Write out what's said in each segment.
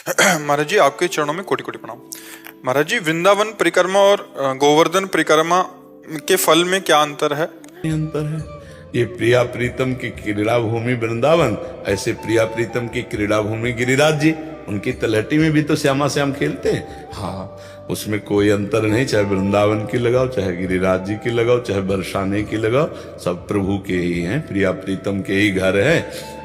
महाराज जी, आपके चरणों में कोटि कोटि प्रणाम। महाराज जी, वृंदावन परिक्रमा और गोवर्धन परिक्रमा के फल में क्या अंतर है? अंतर है, ये प्रिया प्रीतम की क्रीड़ा भूमि वृंदावन, ऐसे प्रिया प्रीतम की क्रीड़ा भूमि गिरिराज जी। उनकी तलहटी में भी तो श्यामा श्याम खेलते हैं। हाँ, उसमें कोई अंतर नहीं, चाहे वृंदावन की लगाओ, चाहे गिरिराज जी की लगाओ, चाहे बरसाने की लगाओ, सब प्रभु के ही हैं, प्रिया प्रीतम के ही घर है।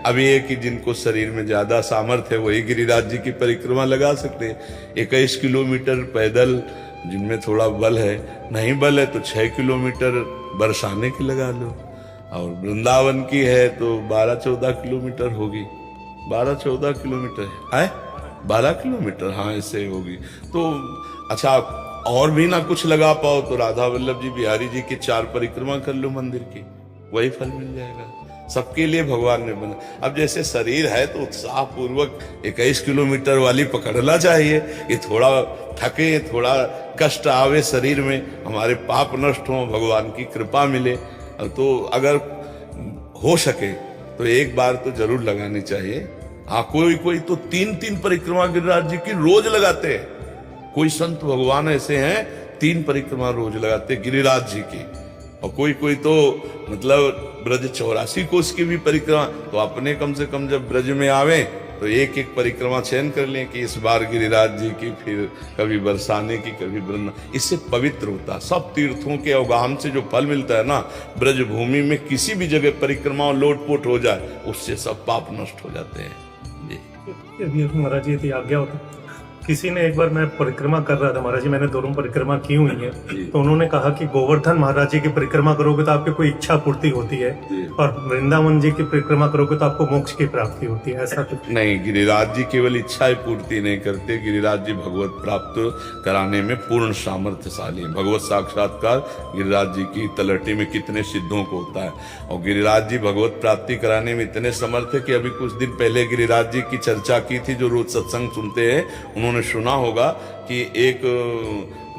अब ये कि जिनको शरीर में ज्यादा सामर्थ्य है वही गिरिराज जी की परिक्रमा लगा सकते हैं। 21 किलोमीटर पैदल जिनमें थोड़ा बल है, नहीं बल है तो 6 किलोमीटर बरसाने की लगा लो, और वृंदावन की है तो 12-14 किलोमीटर होगी। 12-14 किलोमीटर है, 12 किलोमीटर, हाँ ऐसे होगी। तो अच्छा, और भी ना कुछ लगा पाओ तो राधा वल्लभ जी बिहारी जी की 4 परिक्रमा कर लो मंदिर की, वही फल मिल जाएगा। सबके लिए भगवान ने बना। अब जैसे शरीर है तो उत्साह पूर्वक 21 किलोमीटर वाली पकड़ना चाहिए। ये थोड़ा थके, थोड़ा कष्ट आवे शरीर में, हमारे पाप नष्ट हो, भगवान की कृपा मिले, तो अगर हो सके तो एक बार तो जरूर लगानी चाहिए। हाँ, कोई कोई तो 3-3 परिक्रमा गिरिराज जी की रोज लगाते हैं। कोई संत भगवान ऐसे हैं 3 परिक्रमा रोज लगाते गिरिराज जी की, और कोई कोई तो मतलब ब्रज 84 कोस की भी परिक्रमा। तो अपने कम से कम जब ब्रज में आवे तो एक एक परिक्रमा चयन कर लें कि इस बार गिरिराज जी की, फिर कभी बरसाने की, कभी वृंदा। इससे पवित्र होता है। सब तीर्थों के अवगाहन से जो फल मिलता है ना, ब्रज भूमि में किसी भी जगह परिक्रमा लोटपोट हो जाए, उससे सब पाप नष्ट हो जाते हैं। अभी महाराज जी यदि आज्ञा होता, किसी ने एक बार, मैं परिक्रमा कर रहा था महाराज जी, मैंने दोनों परिक्रमा की हुई है, तो उन्होंने कहा कि गोवर्धन महाराज जी की परिक्रमा करोगे तो आपकी कोई इच्छा पूर्ति होती है, और वृंदावन जी की परिक्रमा करोगे तो आपको मोक्ष की प्राप्ति होती है। ऐसा कुछ नहीं, गिरिराज जी केवल इच्छाएं पूर्ति नहीं करते, गिरिराज जी भगवत प्राप्त कराने में पूर्ण सामर्थ्यशाली है। भगवत साक्षात्कार गिरिराज जी की तलहटी में कितने सिद्धों को होता है, और गिरिराज जी भगवत प्राप्ति कराने में इतने समर्थ है कि अभी कुछ दिन पहले गिरिराज जी की चर्चा की थी, जो रोज सत्संग सुनते हैं उन्होंने सुना होगा कि एक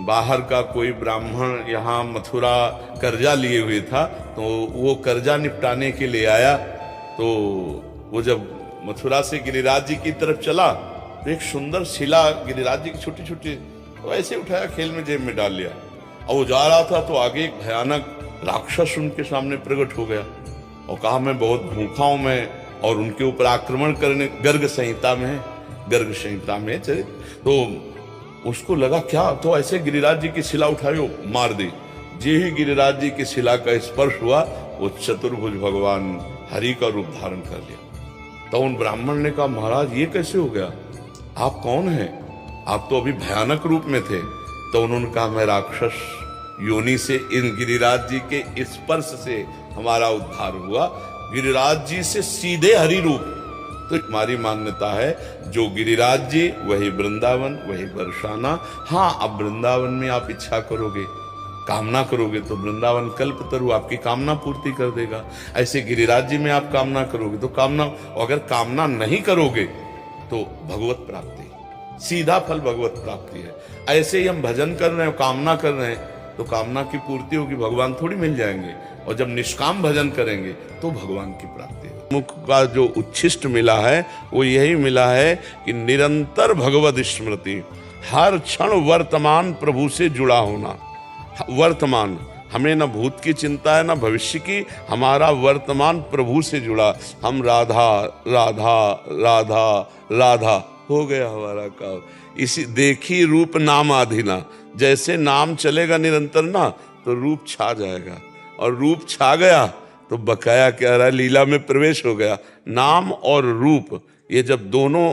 बाहर का कोई ब्राह्मण यहाँ मथुरा कर्जा लिए हुए था, तो वो कर्जा निपटाने के लिए आया। तो वो जब मथुरा से गिरिराज जी की तरफ चला तो एक सुंदर शिला गिरिराज जी की छोटी छोटी तो ऐसे उठाया, खेल में जेब में डाल लिया, और वो जा रहा था तो आगे एक भयानक राक्षस उनके सामने प्रकट हो गया और कहा, मैं बहुत भूखा हूं मैं, और उनके ऊपर आक्रमण करने, गर्ग संहिता में है, गर्ग संहिता में चले। तो उसको लगा क्या, तो ऐसे गिरिराज जी की शिला उठाई मार दी। जे ही गिरिराज जी की शिला का स्पर्श हुआ, वो चतुर्भुज भगवान हरि का रूप धारण कर लिया। तो उन ब्राह्मण ने कहा, महाराज ये कैसे हो गया, आप कौन हैं, आप तो अभी भयानक रूप में थे। तो उन्होंने कहा, मैं राक्षस योनि से इन गिरिराज जी के स्पर्श से हमारा उद्धार हुआ, गिरिराज जी से सीधे हरि रूप। तो हमारी मान्यता है, जो गिरिराज जी वही वृंदावन, वही बरसाना। हाँ, अब वृंदावन में आप इच्छा करोगे, कामना करोगे तो वृंदावन कल्पतरु आपकी कामना पूर्ति कर देगा। ऐसे गिरिराज जी में आप कामना करोगे तो कामना, अगर कामना नहीं करोगे तो भगवत प्राप्ति, सीधा फल भगवत प्राप्ति है। ऐसे ही हम भजन कर रहे हैं, कामना कर रहे हैं, तो कामना की पूर्ति होगी, भगवान थोड़ी मिल जाएंगे। और जब निष्काम भजन करेंगे तो भगवान की प्राप्ति है। मुख का जो उच्छिष्ट मिला है वो यही मिला है कि निरंतर भगवत स्मृति, हर क्षण वर्तमान प्रभु से जुड़ा होना। वर्तमान, हमें न भूत की चिंता है न भविष्य की, हमारा वर्तमान प्रभु से जुड़ा। हम राधा राधा राधा राधा हो गया हमारा काम। इसी देखी रूप नाम आधीना, जैसे नाम चलेगा निरंतर ना तो रूप छा जाएगा, और रूप छा गया तो बकाया क्या रहा, लीला में प्रवेश हो गया। नाम और रूप, ये जब दोनों,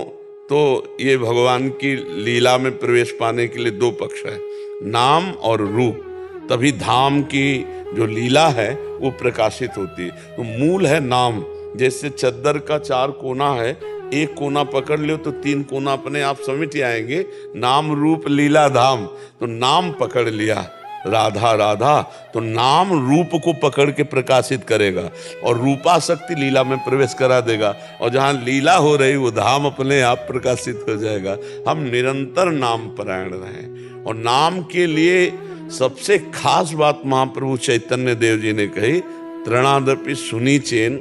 तो ये भगवान की लीला में प्रवेश पाने के लिए 2 पक्ष है, नाम और रूप, तभी धाम की जो लीला है वो प्रकाशित होती है। तो मूल है नाम। जैसे चद्दर का 4 कोना है, एक कोना पकड़ लो तो 3 कोना अपने आप समिट आएंगे, नाम रूप लीला धाम। तो नाम पकड़ लिया राधा राधा, तो नाम रूप को पकड़ के प्रकाशित करेगा, और रूपाशक्ति लीला में प्रवेश करा देगा, और जहाँ लीला हो रही वो धाम अपने आप प्रकाशित हो जाएगा। हम निरंतर नाम परायण रहें, और नाम के लिए सबसे खास बात महाप्रभु चैतन्य देव जी ने कही, तृणादपि सुनी चेन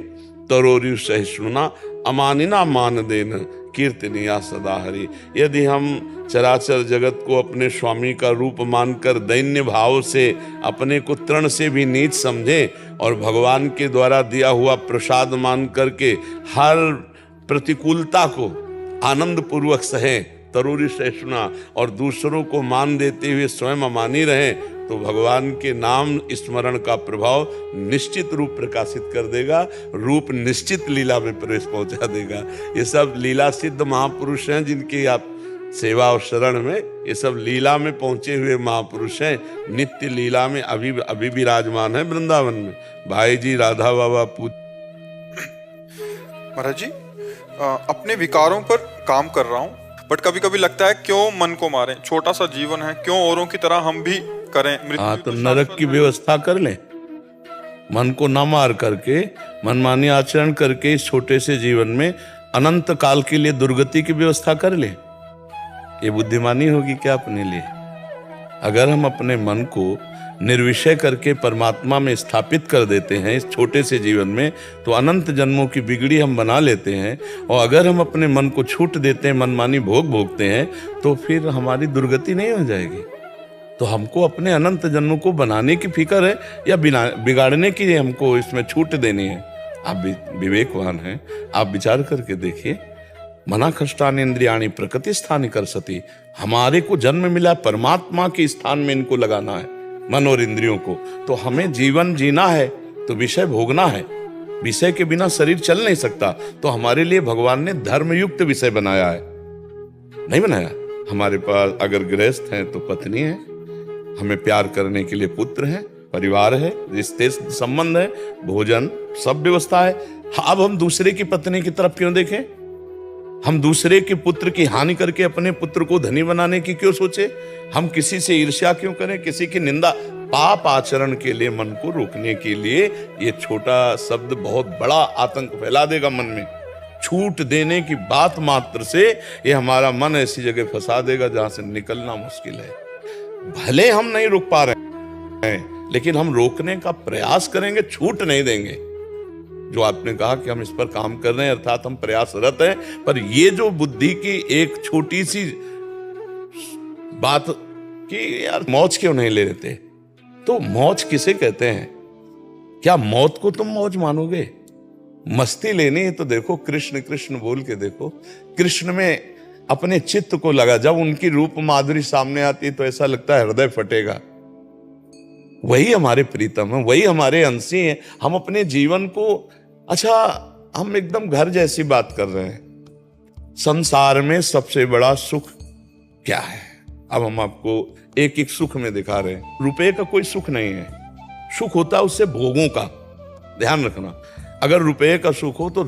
तरोरि सहिष्णुना अमानिना मान देन कीर्तनीया सदा हरि। यदि हम चराचर जगत को अपने स्वामी का रूप मानकर दैन्य भाव से अपने को तृण से भी नीच समझें और भगवान के द्वारा दिया हुआ प्रसाद मान करके हर प्रतिकूलता को आनंद पूर्वक सहें, तरूरी सहिष्णुता और दूसरों को मान देते हुए स्वयं अमानी रहें, तो भगवान के नाम स्मरण का प्रभाव निश्चित रूप प्रकाशित कर देगा, रूप निश्चित लीला में प्रवेश पहुंचा देगा। ये सब लीला सिद्ध महापुरुष हैं जिनकी आप सेवा और शरण में, ये सब लीला में पहुंचे हुए महापुरुष हैं, नित्य लीला में अभी विराजमान है वृंदावन में। भाई जी राधा बाबा पूज। महाराज जी, अपने विकारों पर काम कर रहा हूँ, बट कभी कभी लगता है क्यों मन को मारें, छोटा सा जीवन है, क्यों औरों की तरह हम भी करें। हाँ, तो नरक की व्यवस्था कर लें, मन को न मार करके मनमानी आचरण करके इस छोटे से जीवन में अनंत काल के लिए दुर्गति की व्यवस्था कर लें। ये बुद्धिमानी होगी क्या अपने लिए? अगर हम अपने मन को निर्विषय करके परमात्मा में स्थापित कर देते हैं इस छोटे से जीवन में, तो अनंत जन्मों की बिगड़ी हम बना लेते हैं। और अगर हम अपने मन को छूट देते हैं, मनमानी भोग भोगते हैं, तो फिर हमारी दुर्गति नहीं हो जाएगी। तो हमको अपने अनंत जन्मों को बनाने की फिक्र है या बिगाड़ने की हमको इसमें छूट देनी है? आप विवेकवान हैं, आप विचार करके देखिए। मना कष्टान इंद्रियाणी प्रकृति स्थानी कर सती। हमारे को जन्म मिला परमात्मा के स्थान में इनको लगाना है, मन और इंद्रियों को। तो हमें जीवन जीना है तो विषय भोगना है, विषय के बिना शरीर चल नहीं सकता। तो हमारे लिए भगवान ने धर्मयुक्त विषय बनाया है, नहीं बनाया? हमारे पास अगर गृहस्थ हैं तो पत्नी है, हमें प्यार करने के लिए पुत्र है, परिवार है, रिश्ते संबंध है, भोजन सब व्यवस्था है। अब हम दूसरे की पत्नी की तरफ क्यों देखें? हम दूसरे के पुत्र की हानि करके अपने पुत्र को धनी बनाने की क्यों सोचे? हम किसी से ईर्ष्या क्यों करें, किसी की निंदा? पाप आचरण के लिए मन को रोकने के लिए ये छोटा शब्द बहुत बड़ा आतंक फैला देगा मन में। छूट देने की बात मात्र से ये हमारा मन ऐसी जगह फंसा देगा जहां से निकलना मुश्किल है। भले हम नहीं रोक पा रहे हैं, लेकिन हम रोकने का प्रयास करेंगे, छूट नहीं देंगे। जो आपने कहा कि हम इस पर काम कर रहे हैं, अर्थात हम प्रयासरत हैं, पर ये जो बुद्धि की एक छोटी सी बात कि यार मौज क्यों नहीं ले लेते, तो मौज किसे कहते हैं? क्या मौत को तुम मौज मानोगे? मस्ती लेनी है तो देखो कृष्ण कृष्ण बोल के देखो, कृष्ण में अपने चित्त को लगा। जब उनकी रूप माधुरी सामने आती तो ऐसा लगता है हृदय फटेगा। वही हमारे प्रीतम है, वही हमारे अंशी हैं। हम अपने जीवन को, अच्छा हम एकदम घर जैसी बात कर रहे हैं। संसार में सबसे बड़ा सुख क्या है? अब हम आपको एक एक सुख में दिखा रहे हैं। रुपए का कोई सुख नहीं है, सुख होता है उससे भोगों का। ध्यान रखना, अगर रुपए का सुख हो तो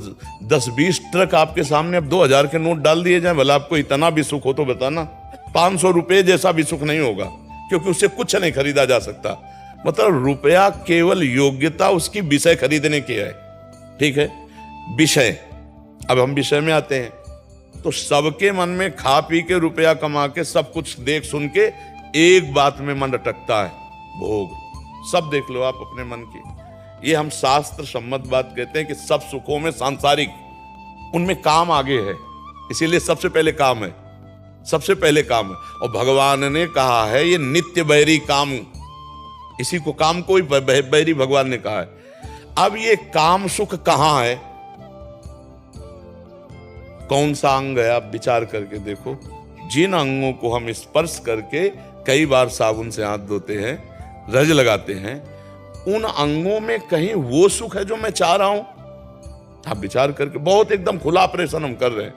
10-20 ट्रक आपके सामने अब 2000 के नोट डाल दिए जाए, भला आपको इतना भी सुख हो तो बताना। 500 रुपए जैसा भी सुख नहीं होगा, क्योंकि उससे कुछ नहीं खरीदा जा सकता। मतलब रुपया केवल योग्यता उसकी विषय खरीदने की है, ठीक है? विषय, अब हम विषय में आते हैं तो सबके मन में खा पी के रुपया कमा के सब कुछ देख सुन के एक बात में मन अटकता है, भोग। सब देख लो आप अपने मन की। ये हम शास्त्र सम्मत बात कहते हैं कि सब सुखों में सांसारिक, उनमें काम आगे है, इसीलिए सबसे पहले काम है, सबसे पहले काम है। और भगवान ने कहा है ये नित्य बैरी काम, इसी को काम को ही बैरी भगवान ने कहा है। अब ये काम सुख कहां है? कौन सा अंग है? आप विचार करके देखो। जिन अंगों को हम स्पर्श करके कई बार साबुन से हाथ धोते हैं, रज लगाते हैं, उन अंगों में कहीं वो सुख है जो मैं चाह रहा हूं? आप विचार करके, बहुत एकदम खुला प्रश्न हम कर रहे हैं।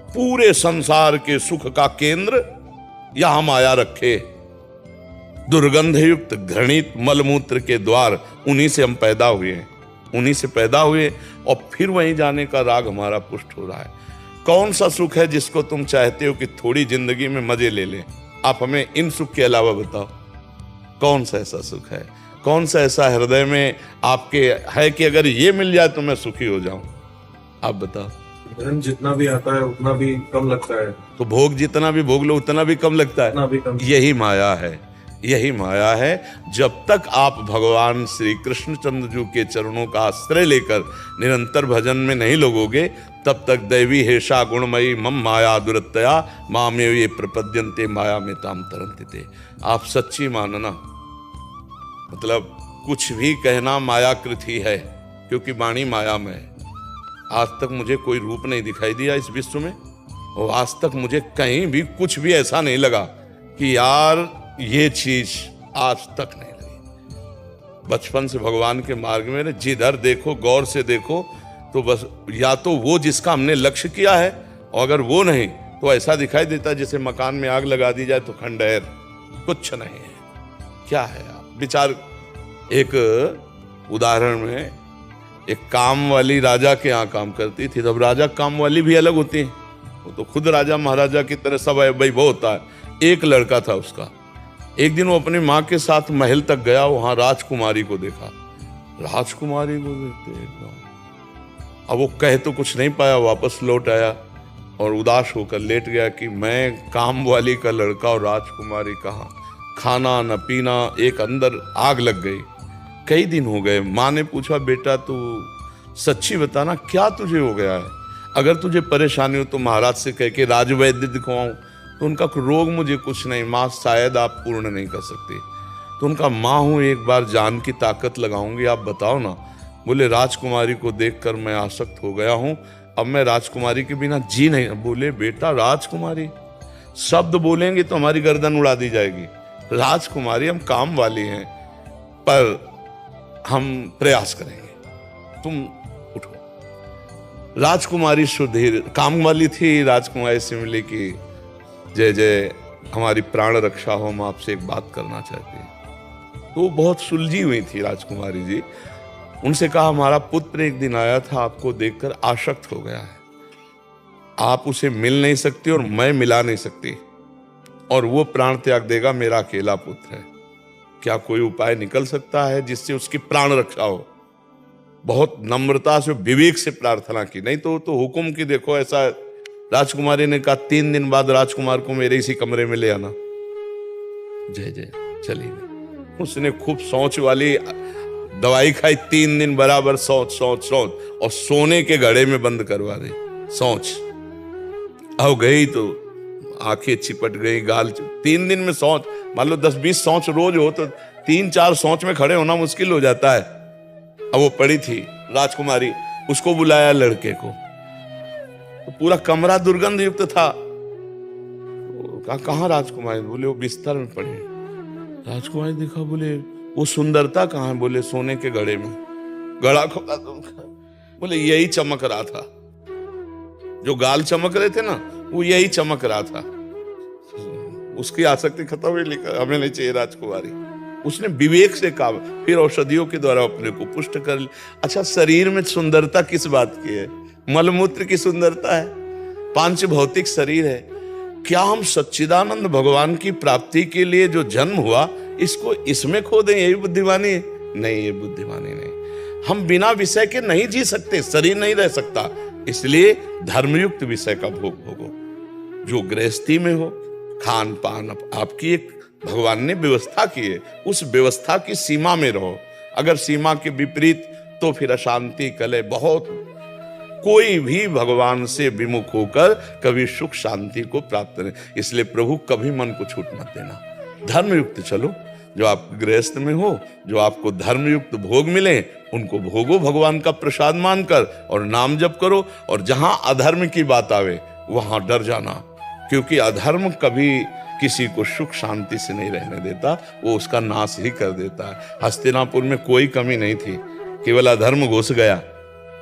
पूरे संसार के सुख का केंद्र यहां माया रखे, दुर्गंध युक्त घृणित मलमूत्र के द्वार, उन्हीं से हम पैदा हुए हैं, उन्हीं से पैदा हुए और फिर वहीं जाने का राग हमारा पुष्ट हो रहा है। कौन सा सुख है जिसको तुम चाहते हो कि थोड़ी जिंदगी में मजे ले लें? आप हमें इन सुख के अलावा बताओ, कौन सा ऐसा सुख है? कौन सा ऐसा हृदय में आपके है कि अगर ये मिल जाए तो मैं सुखी हो जाऊं? आप बताओ। धन जितना भी आता है उतना भी कम लगता है, तो भोग जितना भी भोग लो उतना भी कम लगता है, उतना भी कम। यही माया है। यही माया है। जब तक आप भगवान श्री कृष्णचंद्र जी के चरणों का आश्रय लेकर निरंतर भजन में नहीं लगोगे, तब तक दैवी हेषा गुणमयी मम माया दुरतया मामे ये प्रपद्यन्ते माया में ताम तरन्ति ते। आप सच्ची मानना, मतलब कुछ भी कहना मायाकृत ही है, क्योंकि वाणी माया में है। आज तक मुझे कोई रूप नहीं दिखाई दिया इस विश्व में, और आज तक मुझे कहीं भी कुछ भी ऐसा नहीं लगा कि यार ये चीज आज तक नहीं लगी। बचपन से भगवान के मार्ग में जिधर देखो गौर से देखो तो बस या तो वो जिसका हमने लक्ष्य किया है, और अगर वो नहीं तो ऐसा दिखाई देता है जैसे मकान में आग लगा दी जाए तो खंडहर, कुछ नहीं है। क्या है आप विचार। एक उदाहरण में एक काम वाली राजा के यहाँ काम करती थी। तब राजा काम वाली भी अलग होती है, वो तो खुद राजा महाराजा की तरह सब वैभव होता है। एक लड़का था उसका। एक दिन वो अपनी माँ के साथ महल तक गया, वहां राजकुमारी को देखा। राजकुमारी को देखते एकदम, अब वो कह तो कुछ नहीं पाया, वापस लौट आया और उदास होकर लेट गया कि मैं काम वाली का लड़का और राजकुमारी कहाँ, खाना न पीना, एक अंदर आग लग गई। कई दिन हो गए। माँ ने पूछा, बेटा तू सच्ची बताना क्या तुझे हो गया है, अगर तुझे परेशानी हो तो महाराज से कह के राजवैद्य दिखवाऊं। तो उनका रोग मुझे कुछ नहीं माँ, शायद आप पूर्ण नहीं कर सकते। तो उनका माँ हूँ, एक बार जान की ताकत लगाऊंगी, आप बताओ ना। बोले राजकुमारी को देखकर मैं आसक्त हो गया हूँ, अब मैं राजकुमारी के बिना जी नहीं। बोले बेटा राजकुमारी, शब्द बोलेंगे तो हमारी गर्दन उड़ा दी जाएगी। राजकुमारी हम काम वाली हैं, पर हम प्रयास करेंगे, तुम उठो। राजकुमारी सुधीर काम वाली थी। राजकुमारी से मिले कि जय जय, हमारी प्राण रक्षा हो, हम आपसे एक बात करना चाहते हैं। तो बहुत सुलझी हुई थी राजकुमारी जी। उनसे कहा, हमारा पुत्र एक दिन आया था, आपको देखकर आसक्त हो गया है, आप उसे मिल नहीं सकती और मैं मिला नहीं सकती, और वो प्राण त्याग देगा, मेरा अकेला पुत्र है। क्या कोई उपाय निकल सकता है जिससे उसकी प्राण रक्षा हो? बहुत नम्रता से विवेक से प्रार्थना की, नहीं तो हुक्म की देखो ऐसा। राजकुमारी ने कहा, 3 दिन बाद राजकुमार को मेरे इसी कमरे में ले आना। जय जय चली गई। उसने खूब सोच वाली दवाई खाई, 3 दिन बराबर सोच, और सोने के घड़े में बंद करवा दी सोच। अब गई तो आंखें चिपट गई, गाल 3 दिन में सोच, मान लो 10-20 सोच रोज हो तो 3-4 सोच में खड़े होना मुश्किल हो जाता है। अब वो पड़ी थी राजकुमारी, उसको बुलाया लड़के को, तो पूरा कमरा दुर्गंध युक्त था। कहा, कहाँ राजकुमारी? बोले वो बिस्तर में पड़ी। राजकुमारी देखा, बोले वो सुंदरता कहाँ है? बोले सोने के घड़े में। घड़ा खोला तो बोले यही चमक रहा था, जो गाल चमक रहे थे ना, वो यही चमक रहा था। उसकी आसक्ति खत्म हुई, लेकर हमें नहीं चाहिए राजकुमारी। उसने विवेक से कहा, फिर औषधियों के द्वारा अपने को पुष्ट कर लिया। अच्छा, शरीर में सुंदरता किस बात की है? मलमूत्र की सुंदरता है, पांच भौतिक शरीर है। क्या हम सच्चिदानंद भगवान की प्राप्ति के लिए जो जन्म हुआ, इसको इसमें खो दें? यही बुद्धिमानी है? नहीं, ये बुद्धिमानी नहीं। हम बिना विषय के नहीं जी सकते, शरीर नहीं रह सकता। इसलिए धर्मयुक्त विषय का भोग भोगो, जो गृहस्थी में हो। खान पान आपकी एक भगवान ने व्यवस्था की है, उस व्यवस्था की सीमा में रहो। अगर सीमा के विपरीत तो फिर अशांति, कलह बहुत। कोई भी भगवान से विमुख होकर कभी सुख शांति को प्राप्त नहीं। इसलिए प्रभु कभी मन को छूट मत देना, धर्मयुक्त चलो। जो आप गृहस्थ में हो, जो आपको धर्मयुक्त भोग मिले, उनको भोगो भगवान का प्रसाद मानकर, और नाम जप करो। और जहां अधर्म की बात आवे वहां डर जाना, क्योंकि अधर्म कभी किसी को सुख शांति से नहीं रहने देता, वो उसका नाश ही कर देता है। हस्तिनापुर में कोई कमी नहीं थी, केवल अधर्म घुस गया,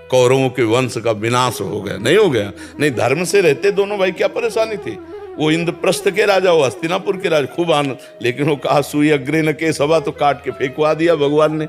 कौरवों के वंश का विनाश हो गया। नहीं हो गया, नहीं धर्म से रहते दोनों भाई, क्या परेशानी थी? वो इंद्रप्रस्थ के राजा, वो हस्तिनापुर के राजा, खूब आनंद। लेकिन वो कहा, सुई अग्रे न के सभा, तो काट के फेंकवा दिया भगवान ने।